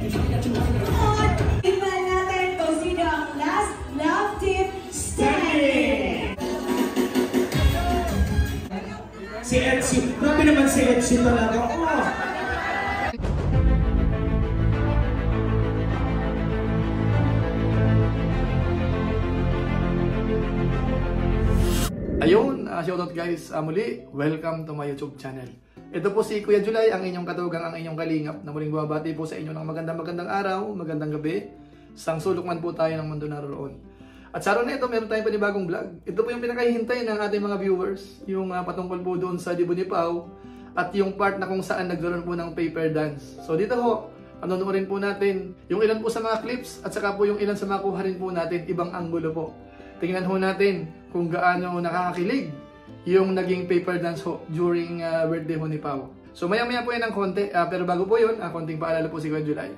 Tingnan natin kung sino ang last love team standing. Si Etsy. Grabe naman si Etsy talaga. Ayun, shoutout guys, muli, welcome to my YouTube channel. Ito po si Kuya July, ang inyong katugang, ang inyong kalingap, na muling bumabati po sa inyo ng magandang araw, magandang gabi, sang sulok man po tayo ng mundo naroon. At sa araw na ito, meron tayong panibagong vlog. Ito po yung pinakahihintay ng ating mga viewers, yung patungkol po doon sa Dibo ni Pao, at yung part na kung saan nagkaroon po ng paper dance. So dito ho, panonoodin po natin yung ilan po sa mga clips, at saka po yung ilan sa makuha rin po natin, ibang anggulo po. Tingnan ho natin kung gaano nakakakilig yung naging paper dance ho during birthday ho ni Pao. So maya-maya po yan ng konti, pero bago po yun, konting paalala po si Kuya July.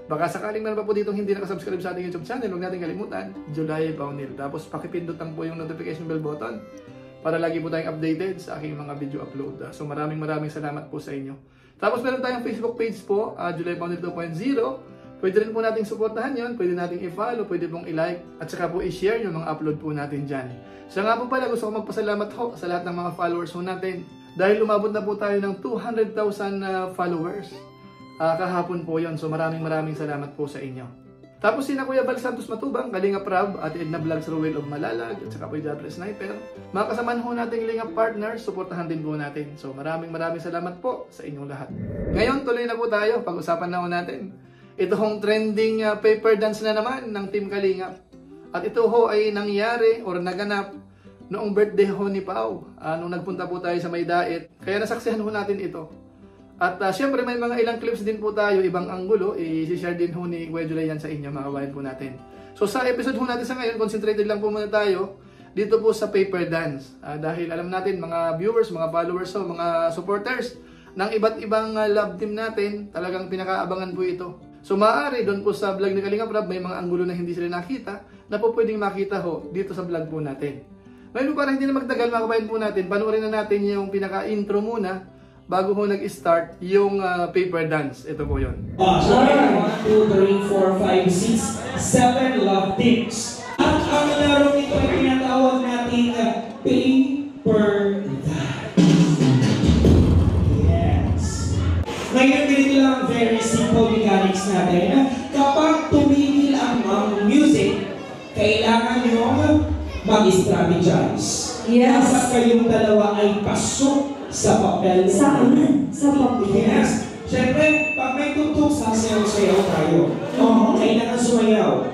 Baka sakaling meron pa po dito hindi nakasubscribe sa ating YouTube channel, huwag natin kalimutan, July Paunil. Tapos pakipindot lang po yung notification bell button para lagi po tayong updated sa aking mga video upload. So maraming salamat po sa inyo. Tapos meron tayong Facebook page po, July Paunil 2.0. Pwede rin po nating suportahan yon, pwede nating i-follow, pwede pong i-like, at saka po i-share yung mga upload po natin dyan. So nga po pala, gusto ko magpasalamat ho sa lahat ng mga followers ho natin. Dahil lumabot na po tayo ng 200,000 followers kahapon po yon. So maraming salamat po sa inyo. Tapos sina Kuya Bal Santos Matubang, Kalinga Prab, at Edna Vlogs Ruel of Malalag, at saka po Jabra Sniper. Mga kasamahan ho nating Linga partners, suportahan din po natin. So maraming salamat po sa inyong lahat. Ngayon, tuloy na po tayo, pag-usapan na ho natin. Ito hong trending paper dance na naman ng Team Kalingap. At ito ho ay nangyari or naganap noong birthday ho ni Pao. Nung nagpunta po tayo sa May Dait. Kaya nasaksihan ho natin ito. At syempre may mga ilang clips din po tayo, ibang anggulo. I-share din ho ni Kuya July yan sa inyo, mga kabayan po natin. So sa episode ho natin sa ngayon, concentrated lang po muna tayo dito po sa paper dance. Dahil alam natin mga viewers, mga followers, mga supporters ng iba't ibang love team natin, talagang pinakaabangan po ito. So maaari doon po sa vlog ni Kalinga Prab may mga anggulo na hindi sila nakita na po pwedeng makita ho dito sa vlog po natin. Ngayon para hindi na magtagal mga kabayan po natin, panoorin na natin yung pinaka-intro muna bago ho nag-start yung paper dance. Ito po yun. So 1, 2, 3, 4, 5, 6, 7 love teams. At ang larong ito ay pinatawag natin paper dance. Ngayon, ganito lang very simple mechanics natin. Kapag tumigil ang music, kailangan nyo mag-strategize. Yes. Kapag kayong dalawa ay pasok sa papel. Saan? Sa papel. Yes. Siyempre, pag may tutok, sasayaw-sayaw tayo. Kailangan sumayaw.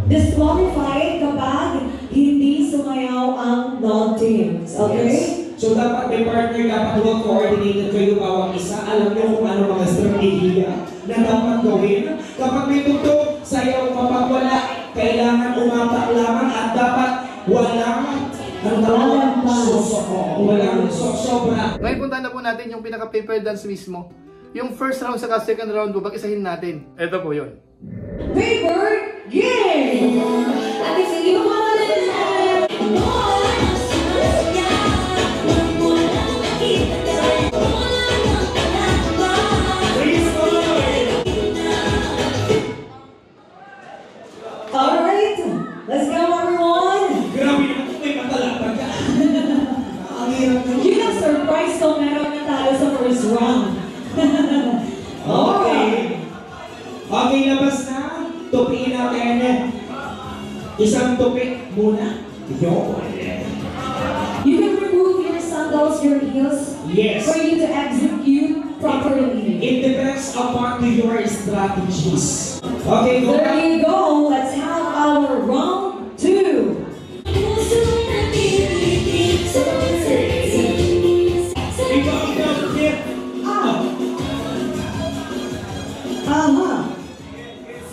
Disqualified kapag hindi sumayaw ang non-teams. Okay? Yes. So dapat may partner, dapat well-coordinated kayo bawang isa. Alam nyo kung ano mga strategiya na dapat gawin. Kapag may tutok, sayaw. Kapag wala, kailangan umatak lamang at dapat walang sobra. Ngayon punta na po natin yung pinaka-paper dance mismo. Yung first round saka second round po, pag-isahin natin. Ito po yun. Paper game! At sige mo mga alright, let's go everyone! Grabe naman kung may matalapag ka. You have surprise kung meron na tayo sa first round. Okay. Okay, labas na. Tupiin natin. Isang tupi muna. You can remove your sandals, your heels, Yes. for you to execute properly. It depends upon your strategies. Okay, go There back. you go. Let's have our round 2. Ikaw ang hit. Aha.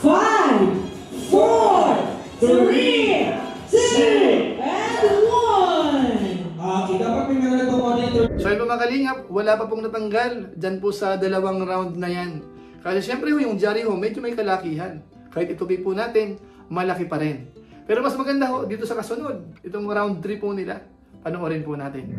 5, 4, 3, 2, and 1. Okay, dapat may mga nagpo-monitor. So yun po mga kalingap, wala pa pong natanggal dyan po sa dalawang round na yan. Kasi syempre yung Jari ho, medyo may kalakihan. Kahit itupi po natin, malaki pa rin. Pero mas maganda ho, dito sa kasunod, itong round 3 po nila, panoorin po natin.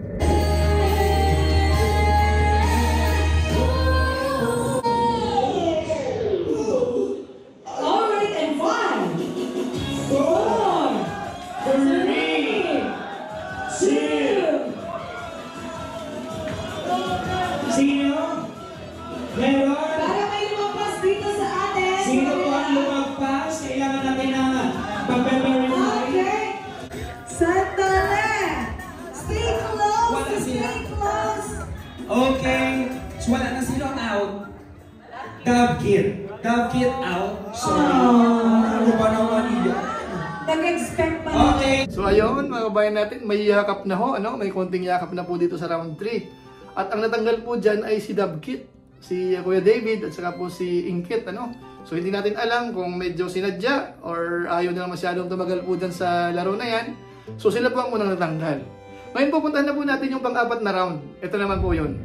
out. Dove Kit out. Sorry. Ano ba naman iyan? Nag-expect pa Okay. So ayun, mga kabayan natin, may yakap na ho, ano? May konting yakap na po dito sa round 3. At ang natanggal po dyan ay si Dabkit, si Kuya David, at saka po si Inkit, ano? So hindi natin alam kung medyo sinadya or ayaw na masyadong tumagal po dyan sa laro na yan. So sila po ang unang natanggal. Ngayon pupuntahan na po natin yung pang-apat na round. Ito naman po yun.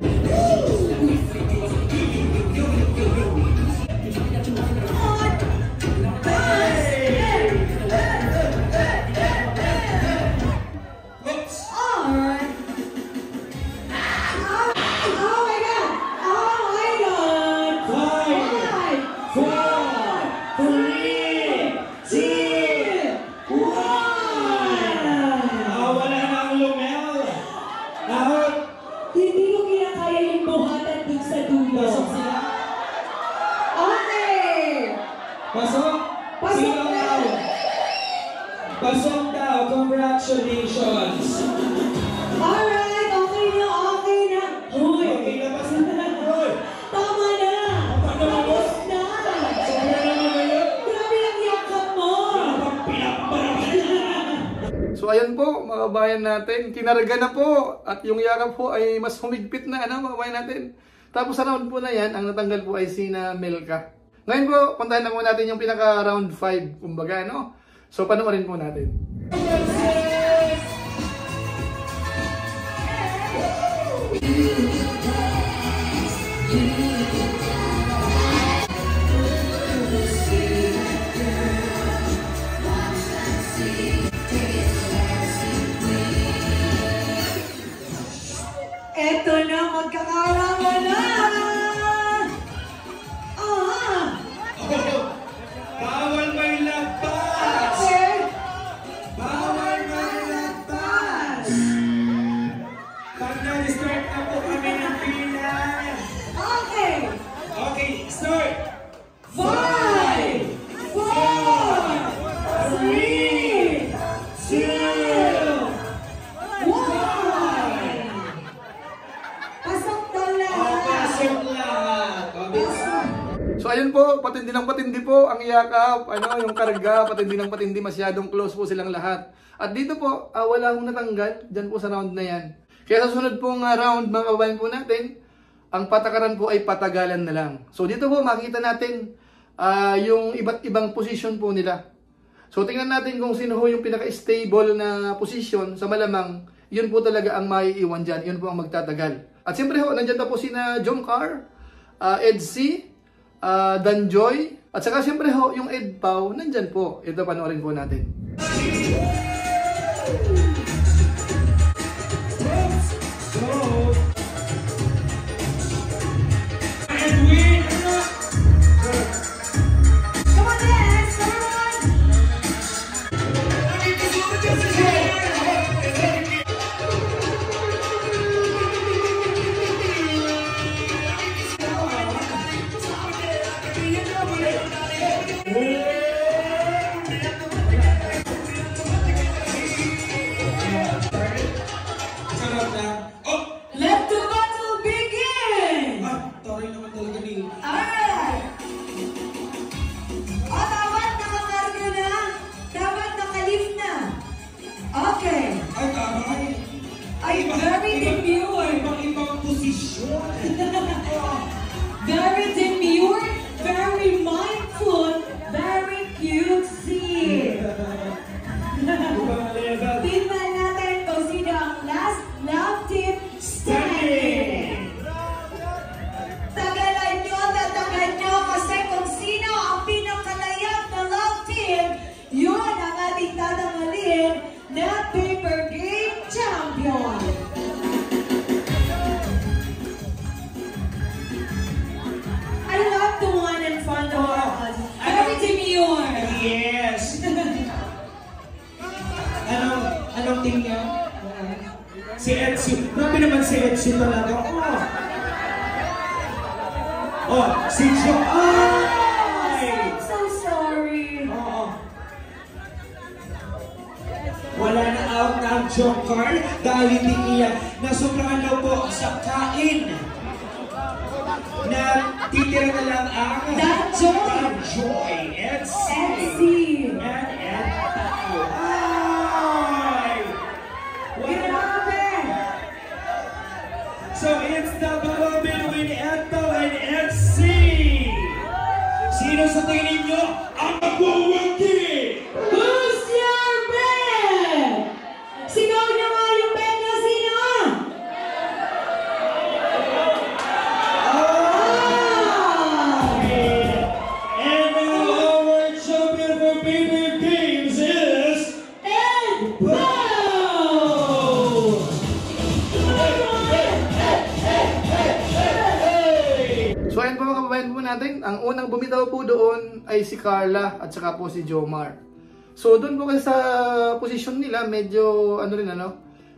Pasok daw, congratulations! Alright, okay na. Hoy! Okay na ba sila? Hoy! Tama na! Tapos na! Sobra naman ngayon! Grabe ang yakap mo! So ayan po, mga kabayan natin, kinarga na po at yung yakap po ay mas humigpit na, ano, mga kabayan natin. Tapos sa round po na yan, ang natanggal po ay sina Melka. Ngayon po, puntahan na po natin yung pinaka round 5, kumbaga, no? So panoorin po natin. Eto na, magkakarawa na! Bawal may labas! Okay. Bawal may labas! Pag na-start na po kami ng pila. Okay. Okay, start! 5, 4, 3, 2, 1. Pasok daw lahat. Pasok lahat! So ayun po, patindi ng patindi po ang yakap, ano, yung karga, patindi ng patindi, masyadong close po silang lahat. At dito po, wala akong natanggal, dyan po sa round na yan. Kaya sa sunod pong round, mga kabayan po natin, ang patakaran po ay patagalan na lang. So dito po, makita natin yung iba't ibang position po nila. So tingnan natin kung sino ho yung pinaka-stable na position, sa malamang, yun po talaga ang maiiwan dyan, yun po ang magtatagal. At siyempre ho, nandyan na po sina Jomcar, Edsy, Danjoy, at saka siyempre ho, yung Ed Pau, nandyan po. Ito, panoorin po natin. Edwin! Come on, dance, come on. Sarap na. Oh! Let the battle begin. Taray naman talaga ni... Alright. Dapat nakakarga na. Dapat nakalift na. Okay. Ay, taray! Ay, very demure. Ibang posisyon. Very demure, very mindful, very cutesy. Ibang level. Tingnan natin kung sino ang last love team standing. Tagalan nyo kasi kung sino ang pinakalayap na love team, yun ang ating tatangalin na paper game champion. I love the one in front of us. Very demure. Yes! Anong team niya? Si Edsy. Grabe naman si Edsy talaga. Oh, si Joy! I'm so sorry. Oo. Wala na out na ang Jomcar dahil hindi niya nasubrahan daw po sa kain na Titira na lang ang Joy, Edsy, and Pao. Ay! Grabe! So it's the battle between Eto and Edsy. Sino sa tingin ninyo ang magwawagi? Who's your bet? Sino na nga yung bet na sino? And now our champion for paper games is Ed Pao! So ayun po mga kababayan po natin, ang unang bumitaw po doon ay si Carla at saka po si Jomar. So doon po kasi sa posisyon nila, medyo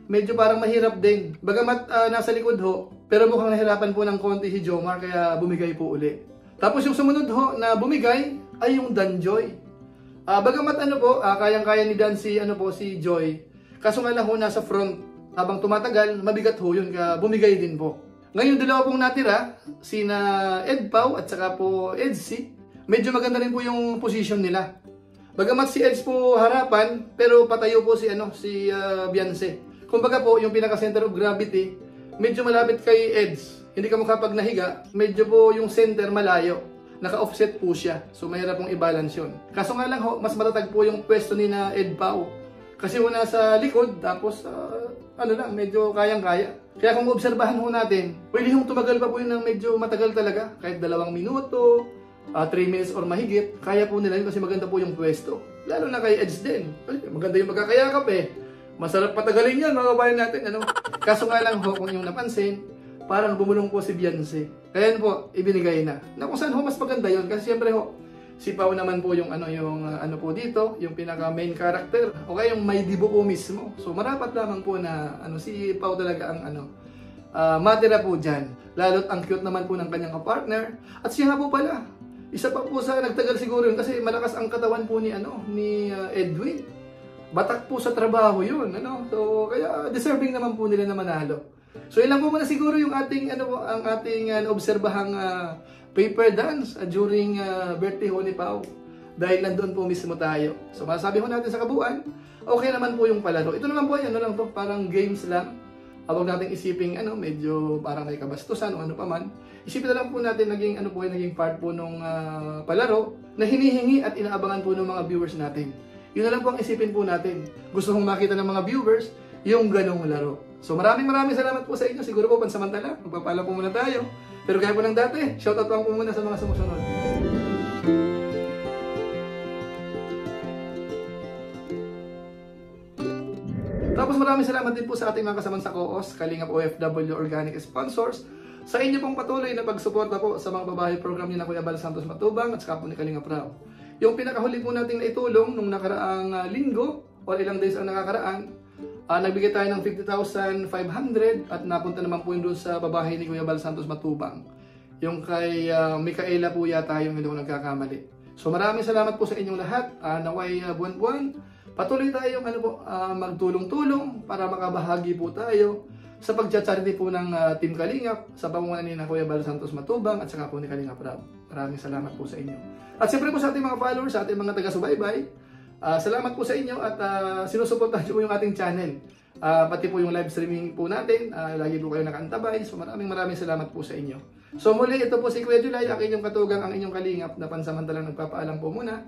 medyo parang mahirap din. Bagamat nasa likod ho, pero mukhang nahirapan po ng konti si Jomar kaya bumigay po uli. Tapos yung sumunod ho na bumigay ay yung Danjoy. Bagamat kayang-kaya ni Dan si Joy. Kaso nga lang ho nasa front. Habang tumatagal, mabigat ho yun kaya bumigay din po. Ngayon dalawa pong natira, sina Ed Pao at saka po Edsy. Medyo maganda rin po yung position nila. Bagamat si Eds po harapan, pero patayo po si Beyonce. Kumbaga po, yung pinaka-center of gravity, medyo malapit kay Eds. Hindi ka mukha pag nahiga, medyo po yung center malayo. Naka-offset po siya. So mahirap pong i-balance yun. Kaso nga lang ho, mas matatag po yung pwesto ni na Ed Pao. Kasi ho nasa likod, tapos medyo kayang-kaya. Kaya kung obserbahan ho natin, pwede hong tumagal pa po yun ng medyo matagal talaga. Kahit 2 minuto, 3 minutes or mahigit, kaya po nila yun kasi maganda po yung pwesto. Lalo na kay Eds din. Maganda yung magkakayakap eh. Masarap patagalin yan, mga kabayan natin. Kaso nga lang ho, kung yung napansin, parang bumulong po si Beyonce. Kaya po, ibinigay na. Na kung saan ho mas maganda yun. Kasi siyempre ho, si Pao naman po yung po dito, yung pinaka main character. O kaya yung may dibo po mismo. So marapat lamang po na si Pao talaga ang matira po dyan. Lalo't ang cute naman po ng kanyang kapartner. At siya nga po pala, isa pa po sa nagtagal siguro yun kasi malakas ang katawan po ni Edwin. Batak po sa trabaho yun. So kaya deserving naman po nila na manalo. So ilan po muna siguro yung ating ang ating obserbahang paper dance during birthday ho ni Pao. Dahil nandoon po mismo tayo. So masasabi ho natin sa kabuuan, okay naman po yung palaro. Ito naman po ay lang to, parang games lang. Huwag natin isiping medyo parang may kabastusan o ano pa man. Isipin na lang po natin naging part po nung palaro na hinihingi at inaabangan po ng mga viewers natin. Yun na lang po ang isipin po natin. Gusto kong makita ng mga viewers yung ganong laro. So maraming salamat po sa inyo. Siguro po pansamantala, magpapaalam po muna tayo. Pero gaya po ng dati, shoutout po muna sa mga sumusunod. Tapos maraming salamat din po sa ating mga kasamang sa COOS, Kalingap OFW Organic Sponsors, sa inyo pong patuloy na pagsuporta po sa mga babae program ni na Kuya Bal Santos Matubang at saka po ni Kalingap Rao. Yung pinakahuli po nating naitulong nung nakaraang linggo o ilang days ang nakakaraan, nagbigay tayo ng 50,500 at napunta naman po yun doon sa babae ni Kuya Bal Santos Matubang. Yung kay Micaela po yata yung hindi ko nagkakamali. So maraming salamat po sa inyong lahat. Naway buwan-buwan, patuloy tayong magtulong-tulong para makabahagi po tayo sa pagcha-charity po ng Team Kalingap sa pamumuno ni na Kuya Bal Santos Matubang at saka po ni Kalingap Rab. Maraming salamat po sa inyo. At siyempre po sa ating mga followers, sa ating mga taga-subaybay, salamat po sa inyo at sinusuportahan po yung ating channel. Pati po yung live streaming po natin, lagi po kayo nakaantabay. So maraming salamat po sa inyo. So muli, ito po si Kuya July, ang inyong katugang, ang inyong kalingap na pansamantalang nagpapaalam po muna.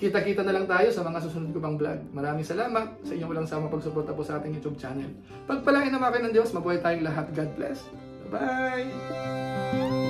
Kita-kita na lang tayo sa mga susunod ko pang vlog. Maraming salamat sa inyong walang sama pagsuporta po sa ating YouTube channel. Pagpalain naman kayo ng Diyos, mabuhay tayong lahat. God bless. Bye!